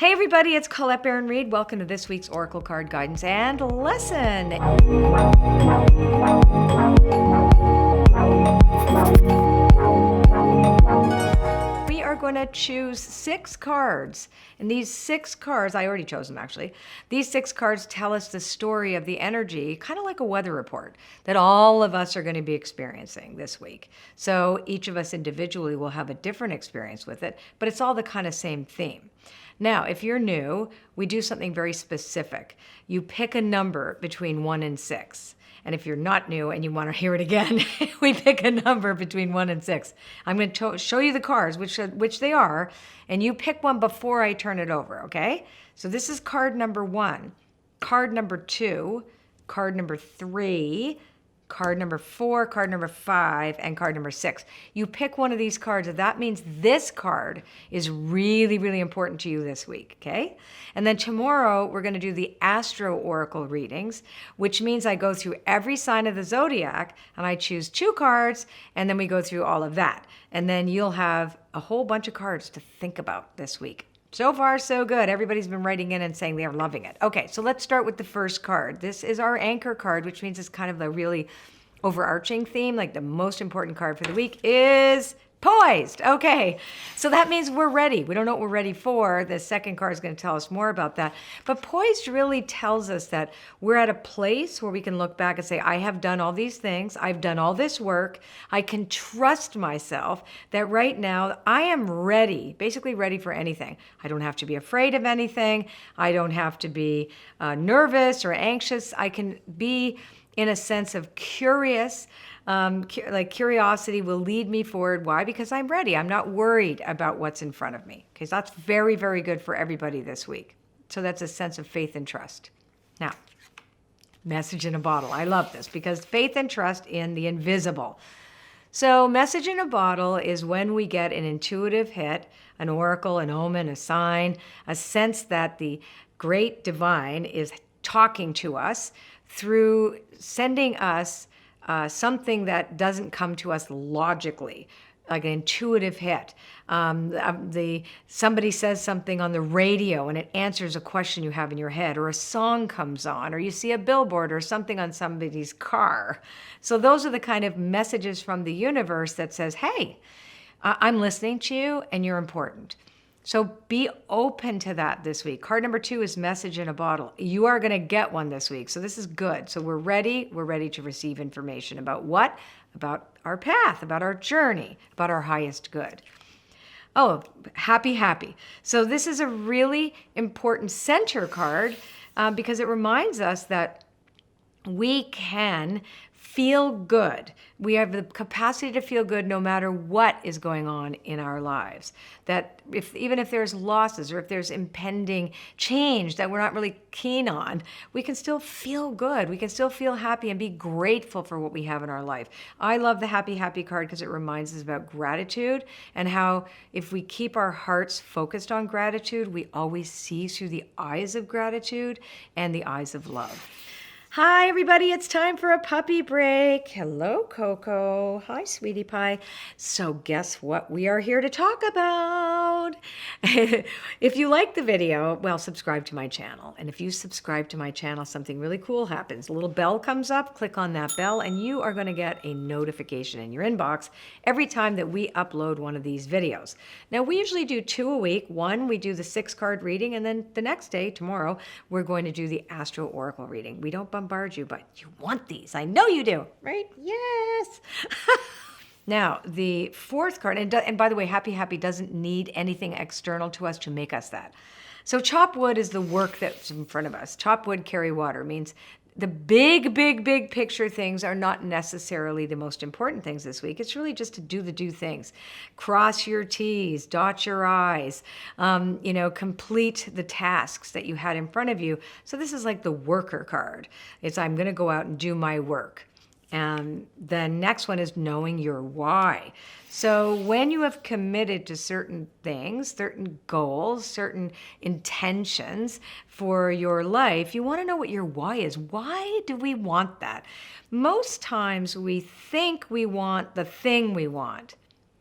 Hey everybody, it's Colette Baron-Reid. Welcome to this week's Oracle Card Guidance and Lesson. We are going to choose 6 cards. And these 6 cards, I already chose them actually. These 6 cards tell us the story of the energy, kind of like a weather report, that all of us are going to be experiencing this week. So each of us individually will have a different experience with it, but it's all the kind of same theme. Now, if you're new, we do something very specific. You pick a number between 1 and 6. And if you're not new and you want to hear it again, we pick a number between 1 and 6. I'm going to show you the cards, which they are, and you pick one before I turn it over, okay? So this is card number 1, card number 2, card number 3, card number 4, card number 5, and card number 6. You pick one of these cards, and that means this card is really, really important to you this week, okay? And then tomorrow, we're going to do the Astro Oracle readings, which means I go through every sign of the zodiac, and I choose 2 cards, and then we go through all of that. And then you'll have a whole bunch of cards to think about this week. So far, so good. Everybody's been writing in and saying they are loving it. Okay, so let's start with the first card. This is our anchor card, which means it's kind of the really overarching theme, like the most important card for the week is poised. Okay, so that means we're ready. We don't know what we're ready for. The second card is going to tell us more about that. But poised really tells us that we're at a place where we can look back and say, I have done all these things. I've done all this work. I can trust myself that right now I am ready, basically ready for anything. I don't have to be afraid of anything. I don't have to be nervous or anxious. I can be in a sense of curious, like curiosity will lead me forward. Why? Because I'm ready. I'm not worried about what's in front of me. Okay, so that's very, very good for everybody this week. So that's a sense of faith and trust. Now, message in a bottle. I love this because faith and trust in the invisible. So message in a bottle is when we get an intuitive hit, an oracle, an omen, a sign, a sense that the great divine is talking to us through sending us something that doesn't come to us logically, like an intuitive hit. Somebody says something on the radio and it answers a question you have in your head, or a song comes on, or you see a billboard or something on somebody's car. So those are the kind of messages from the universe that says, hey, I'm listening to you and you're important. So be open to that this week. Card number 2 is message in a bottle. You are going to get one this week. So this is good. So we're ready. We're ready to receive information about what? About our path, about our journey, about our highest good. Oh, happy, happy. So this is a really important center card because it reminds us that we can feel good. We have the capacity to feel good no matter what is going on in our lives. That even if there's losses or if there's impending change that we're not really keen on, we can still feel good. We can still feel happy and be grateful for what we have in our life. I love the happy, happy card because it reminds us about gratitude and how if we keep our hearts focused on gratitude, we always see through the eyes of gratitude and the eyes of love. Hi, everybody. It's time for a puppy break. Hello, Coco. Hi, sweetie pie. So guess what we are here to talk about? If you like the video, well, subscribe to my channel. And if you subscribe to my channel, something really cool happens. A little bell comes up. Click on that bell, and you are going to get a notification in your inbox every time that we upload one of these videos. Now, we usually do 2 a week. One, we do the 6-card reading, and then the next day, tomorrow, we're going to do the Astro Oracle reading. We don't bombard you, but you want these. I know you do, right? Yes. Now, the 4th card, and by the way, happy, happy doesn't need anything external to us to make us that. So chop wood is the work that's in front of us. Chop wood, carry water means the big, big, big picture things are not necessarily the most important things this week. It's really just to do the do things. Cross your T's, dot your I's, complete the tasks that you had in front of you. So this is like the worker card. It's I'm going to go out and do my work. And the next one is knowing your why. So when you have committed to certain things, certain goals, certain intentions for your life, you want to know what your why is. Why do we want that? Most times we think we want the thing we want,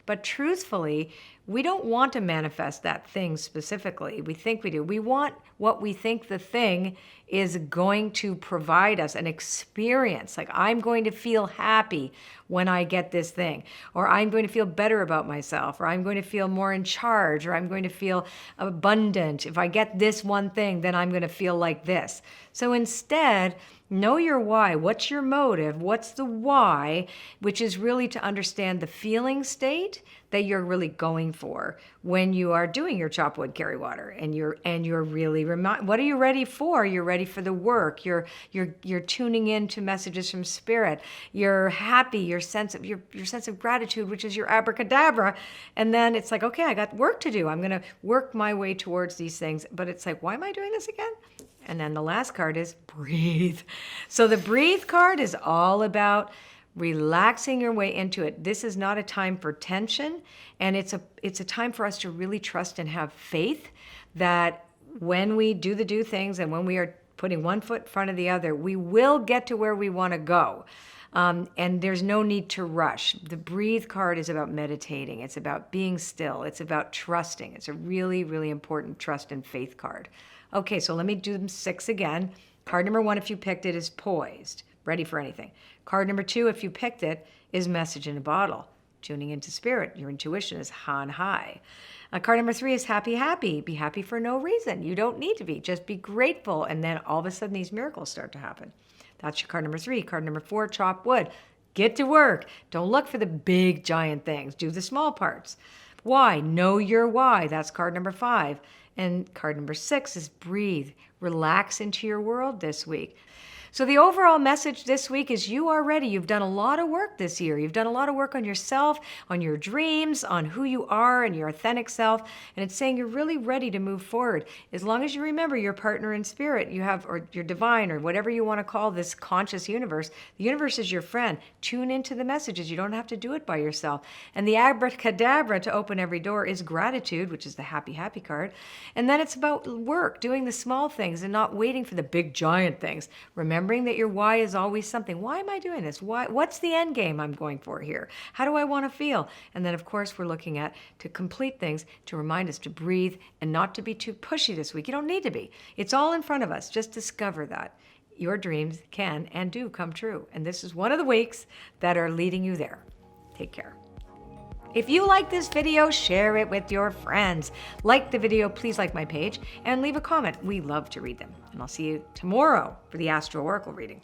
but truthfully, we don't want to manifest that thing specifically. We think we do. We want what we think the thing is going to provide us, an experience. Like, I'm going to feel happy when I get this thing, or I'm going to feel better about myself, or I'm going to feel more in charge, or I'm going to feel abundant. If I get this one thing, then I'm going to feel like this. So instead, know your why. What's your motive? What's the why? Which is really to understand the feeling state that you're really going for when you are doing your chop wood, carry water, and you're really what are you ready for? You're ready for the work. You're tuning in to messages from spirit. You're happy. Your sense of gratitude, which is your abracadabra, and then it's like, okay, I got work to do. I'm going to work my way towards these things. But it's like, why am I doing this again? And then the last card is breathe. So the breathe card is all about relaxing your way into it. This is not a time for tension, and it's a time for us to really trust and have faith that when we do things and when we are putting one foot in front of the other, we will get to where we want to go. And there's no need to rush. The breathe card is about meditating. It's about being still. It's about trusting. It's a really, really important trust and faith card. Okay, so let me do them 6 again. Card number 1, if you picked it, is poised, ready for anything. Card number 2, if you picked it, is message in a bottle, tuning into spirit. Your intuition is on high. Card number 3 is happy, happy. Be happy for no reason. You don't need to be. Just be grateful, and then all of a sudden these miracles start to happen. That's your card number 3. Card number 4, chop wood. Get to work. Don't look for the big, giant things. Do the small parts. Why? Know your why. That's card number 5. And card number 6 is breathe. Relax into your world this week. So the overall message this week is you are ready. You've done a lot of work this year. You've done a lot of work on yourself, on your dreams, on who you are and your authentic self. And it's saying you're really ready to move forward. As long as you remember your partner in spirit, you have, or your divine, or whatever you want to call this conscious universe. The universe is your friend. Tune into the messages. You don't have to do it by yourself. And the abracadabra to open every door is gratitude, which is the happy, happy card. And then it's about work, doing the small things and not waiting for the big, giant things. Remembering that your why is always something. Why am I doing this? What's the end game I'm going for here? How do I want to feel? And then, of course, we're looking at to complete things, to remind us to breathe and not to be too pushy this week. You don't need to be. It's all in front of us. Just discover that your dreams can and do come true. And this is one of the weeks that are leading you there. Take care. If you like this video, share it with your friends. Like the video, please like my page, and leave a comment. We love to read them. And I'll see you tomorrow for the Astro Oracle reading.